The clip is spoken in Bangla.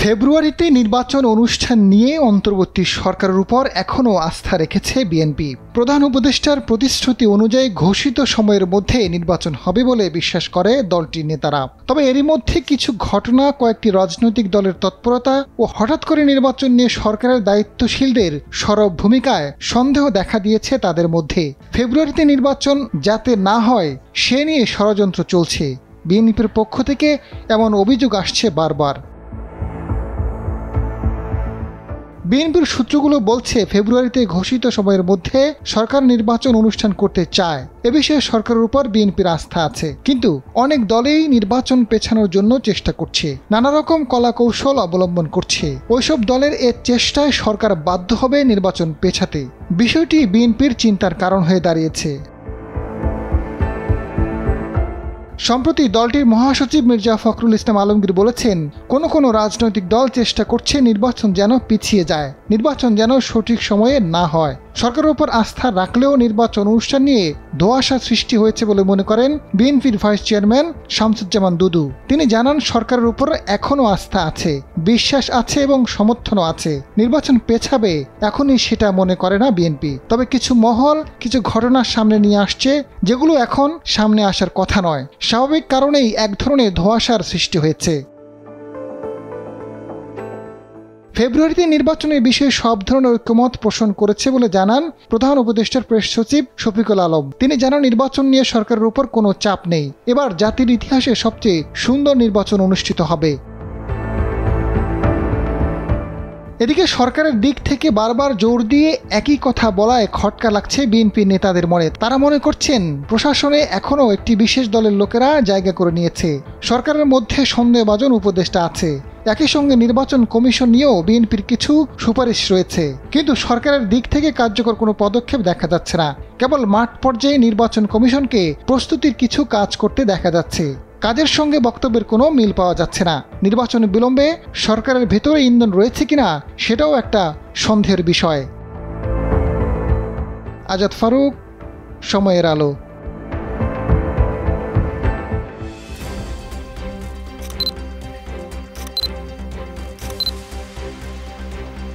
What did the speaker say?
ফেব্রুয়ারিতে নির্বাচন অনুষ্ঠান নিয়ে অন্তর্বর্তী সরকারের উপর এখনও আস্থা রেখেছে বিএনপি। প্রধান উপদেষ্টার প্রতিশ্রুতি অনুযায়ী ঘোষিত সময়ের মধ্যে নির্বাচন হবে বলে বিশ্বাস করে দলটির নেতারা। তবে এরই মধ্যে কিছু ঘটনা, কয়েকটি রাজনৈতিক দলের তৎপরতা ও হঠাৎ করে নির্বাচন নিয়ে সরকারের দায়িত্বশীলদের সরব ভূমিকায় সন্দেহ দেখা দিয়েছে তাদের মধ্যে। ফেব্রুয়ারিতে নির্বাচন যাতে না হয় সে নিয়ে ষড়যন্ত্র চলছে। বিএনপির পক্ষ থেকে এমন অভিযোগ আসছে বারবার। বিএনপির সূত্রগুলো বলছে, ফেব্রুয়ারিতে ঘোষিত সময়ের মধ্যে সরকার নির্বাচন অনুষ্ঠান করতে চায়। এ বিষয়ে সরকারের উপর বিএনপির আস্থা আছে, কিন্তু অনেক দলেই নির্বাচন পেছানোর জন্য চেষ্টা করছে, নানা রকম কলাকৌশল অবলম্বন করছে। ওইসব দলের এ চেষ্টায় সরকার বাধ্য হবে নির্বাচন পেছাতে। বিষয়টি বিএনপির চিন্তার কারণ হয়ে দাঁড়িয়েছে। সম্প্রতি দলটির মহাসচিব মির্জা ফখরুল ইসলাম আলমগীর বলেছেন, কোনো রাজনৈতিক দল চেষ্টা করছে নির্বাচন যেন পিছিয়ে যায়, নির্বাচন যেন সঠিক সময়ে না হয়। সরকারের উপর আস্থা রাখলেও নির্বাচন অনুষ্ঠান নিয়ে ধোঁয়াশা সৃষ্টি হয়েছে বলে মনে করেন বিএনপির ভাইস চেয়ারম্যান শামসুজ্জামান দুদু। তিনি জানান, সরকারের উপর এখনও আস্থা আছে, বিশ্বাস আছে এবং সমর্থনও আছে। নির্বাচন পেছাবে এখনই সেটা মনে করে না বিএনপি। তবে কিছু মহল কিছু ঘটনার সামনে নিয়ে আসছে যেগুলো এখন সামনে আসার কথা নয়। স্বাভাবিক কারণেই এক ধরনের ধোঁয়াশার সৃষ্টি হয়েছে। ফেব্রুয়ারিতে নির্বাচনের বিষয়ে সব ধরনের ঐক্যমত পোষণ করেছে বলে জানান প্রধান উপদেষ্টার প্রেস সচিব শফিকুল আলম। তিনি জানান, নির্বাচন নিয়ে সরকারের উপর কোনো চাপ নেই। এবার জাতির ইতিহাসে সবচেয়ে সুন্দর নির্বাচন অনুষ্ঠিত হবে। এদিকে সরকারের দিক থেকে বারবার জোর দিয়ে একই কথা বলায় খটকা লাগছে বিএনপি নেতাদের মনে। তারা মনে করছেন, প্রশাসনে এখনও একটি বিশেষ দলের লোকেরা জায়গা করে নিয়েছে। সরকারের মধ্যে সন্দেহভাজন উপদেষ্টা আছে। একই সঙ্গে নির্বাচন কমিশন নিয়েও বিএনপির কিছু সুপারিশ রয়েছে, কিন্তু সরকারের দিক থেকে কার্যকর কোনো পদক্ষেপ দেখা যাচ্ছে না। কেবল মাঠ পর্যায়ে নির্বাচন কমিশনকে প্রস্তুতির কিছু কাজ করতে দেখা যাচ্ছে। কাজের সঙ্গে বক্তব্যের কোনো মিল পাওয়া যাচ্ছে না। নির্বাচনের বিলম্বে সরকারের ভেতরে ইন্ধন রয়েছে কিনা সেটাও একটা সন্দেহের বিষয়। আজাদ ফারুক, সময়ের আলো।